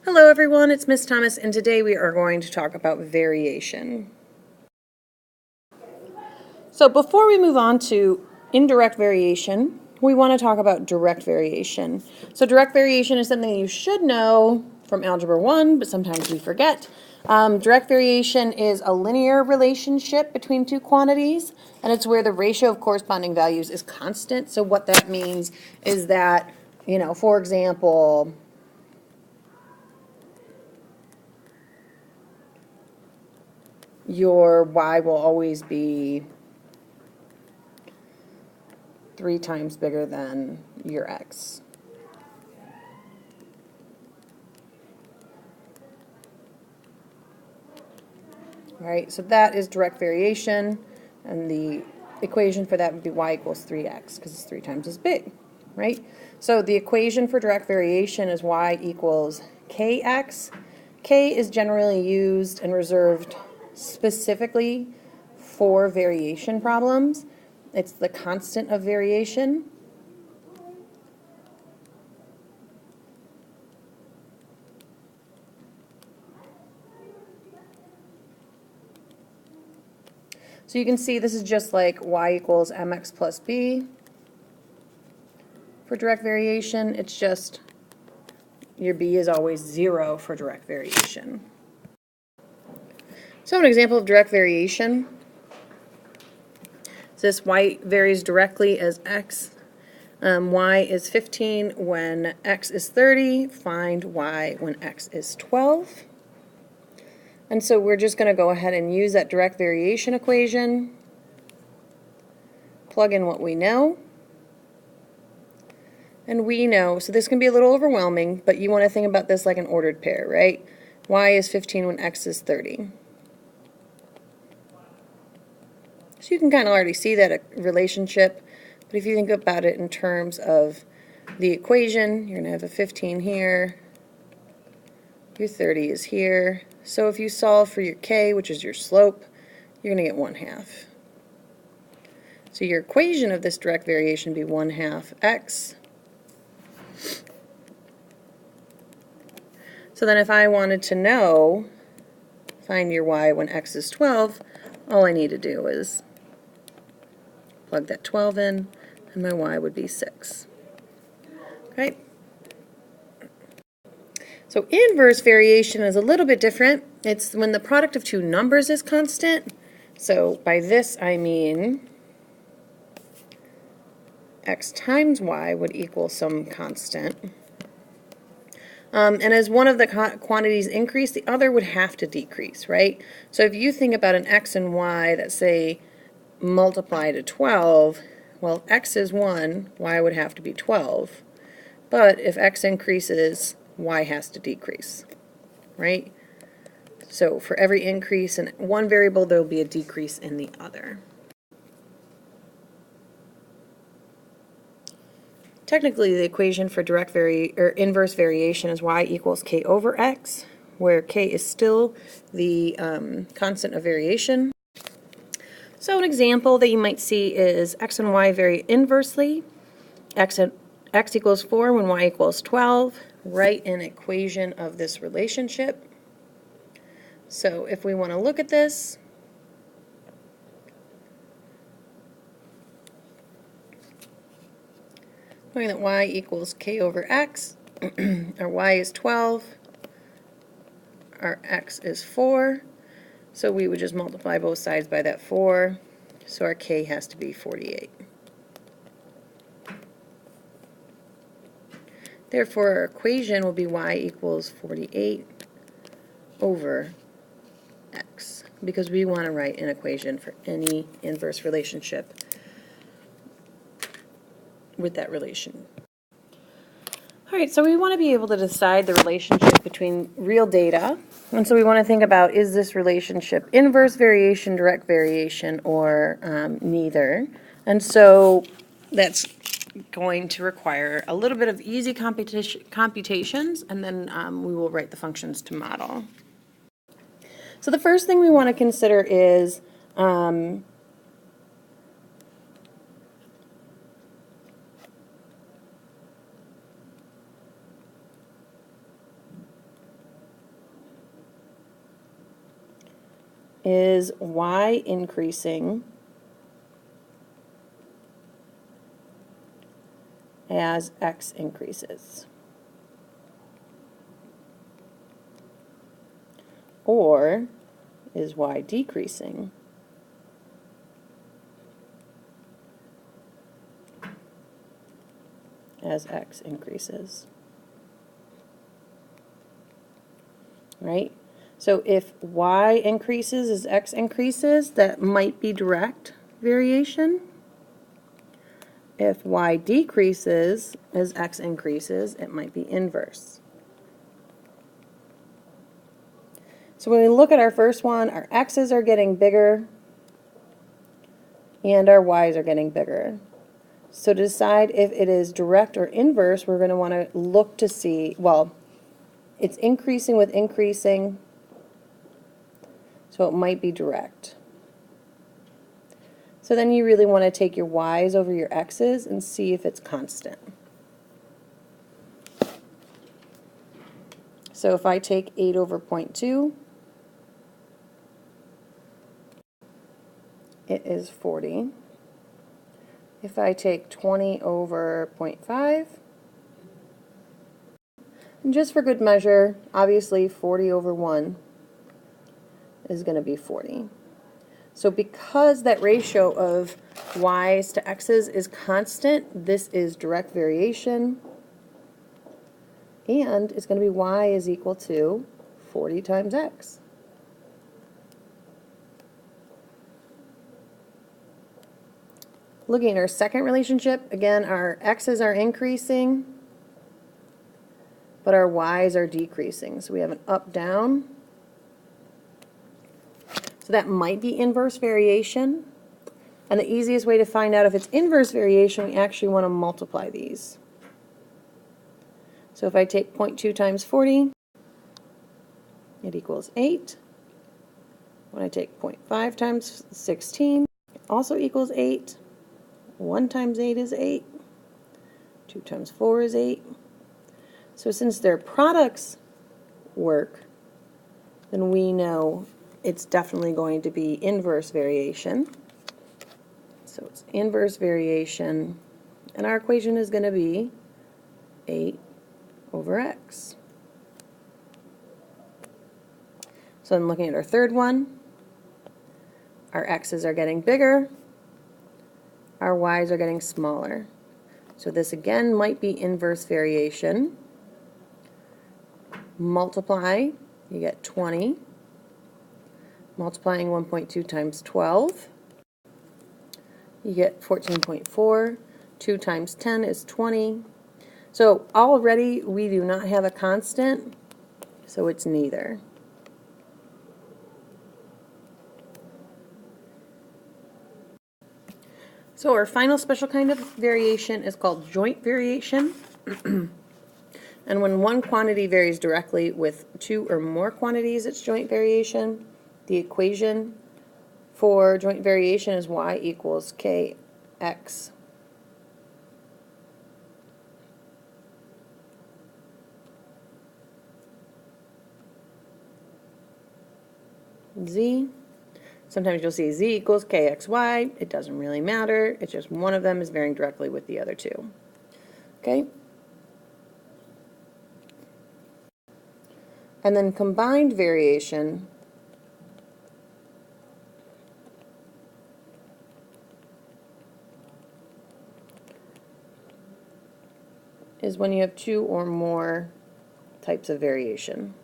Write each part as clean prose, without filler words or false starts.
Hello everyone, it's Miss Thomas, and today we are going to talk about variation. So before we move on to indirect variation, we want to talk about direct variation. So direct variation is something you should know from Algebra 1, but sometimes we forget. Direct variation is a linear relationship between two quantities, and it's where the ratio of corresponding values is constant. So what that means is that, for example, your y will always be 3 times bigger than your x. All right, so that is direct variation, and the equation for that would be y equals 3x, because it's 3 times as big, right? So the equation for direct variation is y equals kx. K is generally used and reserved specifically for variation problems. It's the constant of variation. So you can see this is just like y equals mx plus b. For direct variation, it's just your b is always 0 for direct variation. So an example of direct variation. So this y varies directly as x. Y is 15 when x is 30. Find y when x is 12. And so we're just going to go ahead and use that direct variation equation. Plug in what we know. And we know, so this can be a little overwhelming, but you want to think about this like an ordered pair, right? Y is 15 when x is 30. So you can kind of already see that relationship, but if you think about it in terms of the equation, you're going to have a 15 here, your 30 is here. So if you solve for your k, which is your slope, you're going to get 1/2. So your equation of this direct variation would be 1/2 x. So then if I wanted to know, find your y when x is 12, all I need to do is plug that 12 in, and my y would be 6. Okay? So inverse variation is a little bit different. It's when the product of two numbers is constant. So by this I mean x times y would equal some constant. And as one of the quantities increase, the other would have to decrease, right? So if you think about an x and y that, say, multiply to 12, well, x is 1, y would have to be 12. But if x increases, y has to decrease, right? So for every increase in one variable, there will be a decrease in the other. Technically, the equation for inverse variation is y equals k over x, where k is still the constant of variation. So an example that you might see is x and y vary inversely. X equals 4 when y equals 12. Write an equation of this relationship. So if we want to look at this, knowing that y equals k over x, our y is 12, our x is 4, so we would just multiply both sides by that 4, so our k has to be 48. Therefore, our equation will be y equals 48 over x, because we want to write an equation for any inverse relationship with that relation. All right, so we want to be able to decide the relationship between real data, and so we want to think about, is this relationship inverse variation, direct variation, or neither? And so that's going to require a little bit of easy computations, and then we will write the functions to model. So the first thing we want to consider is is y increasing as x increases? Or is y decreasing as x increases? Right? So if y increases as x increases, that might be direct variation. If y decreases as x increases, it might be inverse. So when we look at our first one, our x's are getting bigger and our y's are getting bigger. So to decide if it is direct or inverse, we're going to want to look to see, well, it's increasing with increasing, so it might be direct. So then you really want to take your y's over your x's and see if it's constant. So if I take 8 over 0.2, it is 40. If I take 20 over 0.5, and just for good measure, obviously 40 over 1 is going to be 40. So because that ratio of y's to x's is constant, this is direct variation, and it's going to be y is equal to 40 times x. Looking at our second relationship, again, our x's are increasing, but our y's are decreasing. So we have an up-down. So that might be inverse variation. And the easiest way to find out if it's inverse variation, we actually want to multiply these. So if I take 0.2 times 40, it equals 8. When I take 0.5 times 16, it also equals 8. 1 times 8 is 8. 2 times 4 is 8. So since their products work, then we know it's definitely going to be inverse variation. So it's inverse variation, and our equation is going to be 8 over x. So I'm looking at our third one. Our x's are getting bigger. Our y's are getting smaller. So this again might be inverse variation. Multiply, you get 20. Multiplying 1.2 times 12, you get 14.4. 2 times 10 is 20. So already we do not have a constant, so it's neither. So our final special kind of variation is called joint variation. And when one quantity varies directly with 2 or more quantities, it's joint variation. The equation for joint variation is y equals kx z. Sometimes you'll see z equals kxy. It doesn't really matter. It's just one of them is varying directly with the other two. Okay? And then combined variation is when you have 2 or more types of variation.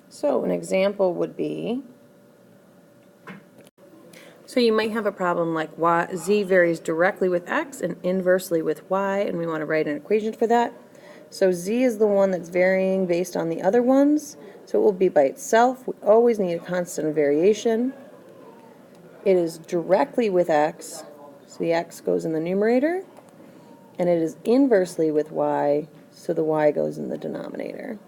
So an example would be, so you might have a problem like z varies directly with x and inversely with y, and we want to write an equation for that. So z is the one that's varying based on the other ones, so it will be by itself. We always need a constant of variation. It is directly with x, so the x goes in the numerator, and it is inversely with y, so the y goes in the denominator.